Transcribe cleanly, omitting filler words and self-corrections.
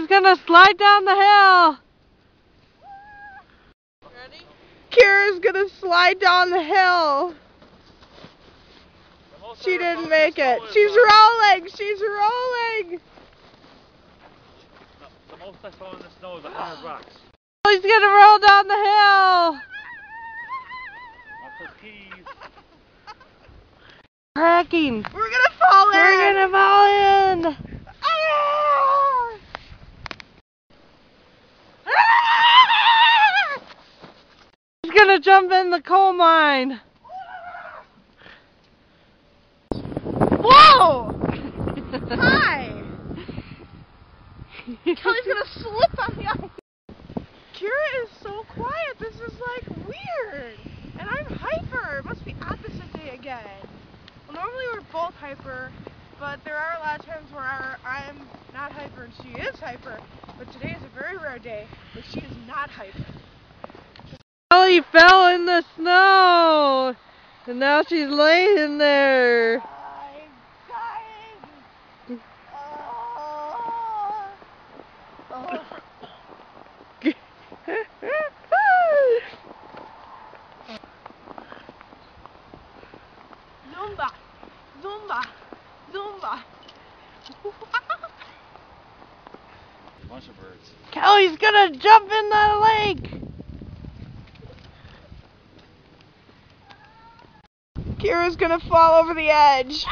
Kelly's gonna slide down the hill. Ready? Kira's gonna slide down the hill. She didn't make it. She's rolling. She's rolling. The most I saw in the snow is 100 rocks. He's gonna roll down the hill. Off his keys. Cracking. We're gonna fall in. We're gonna fall in. Ah! He's gonna jump in the coal mine. Whoa! Hi! Kelly's gonna slip on the ice. Kira is so quiet. This is like weird. And I'm hyper. It must be opposite day again. Well, normally we're both hyper, but there are a lot of times where I'm not hyper and she is hyper. But today is a very rare day where she is not hyper. Kelly fell in the snow. And now she's laying there. I'm dying. Zumba, Zumba, Zumba. A bunch of birds. Kelly's gonna jump in the lake. Kira's gonna fall over the edge.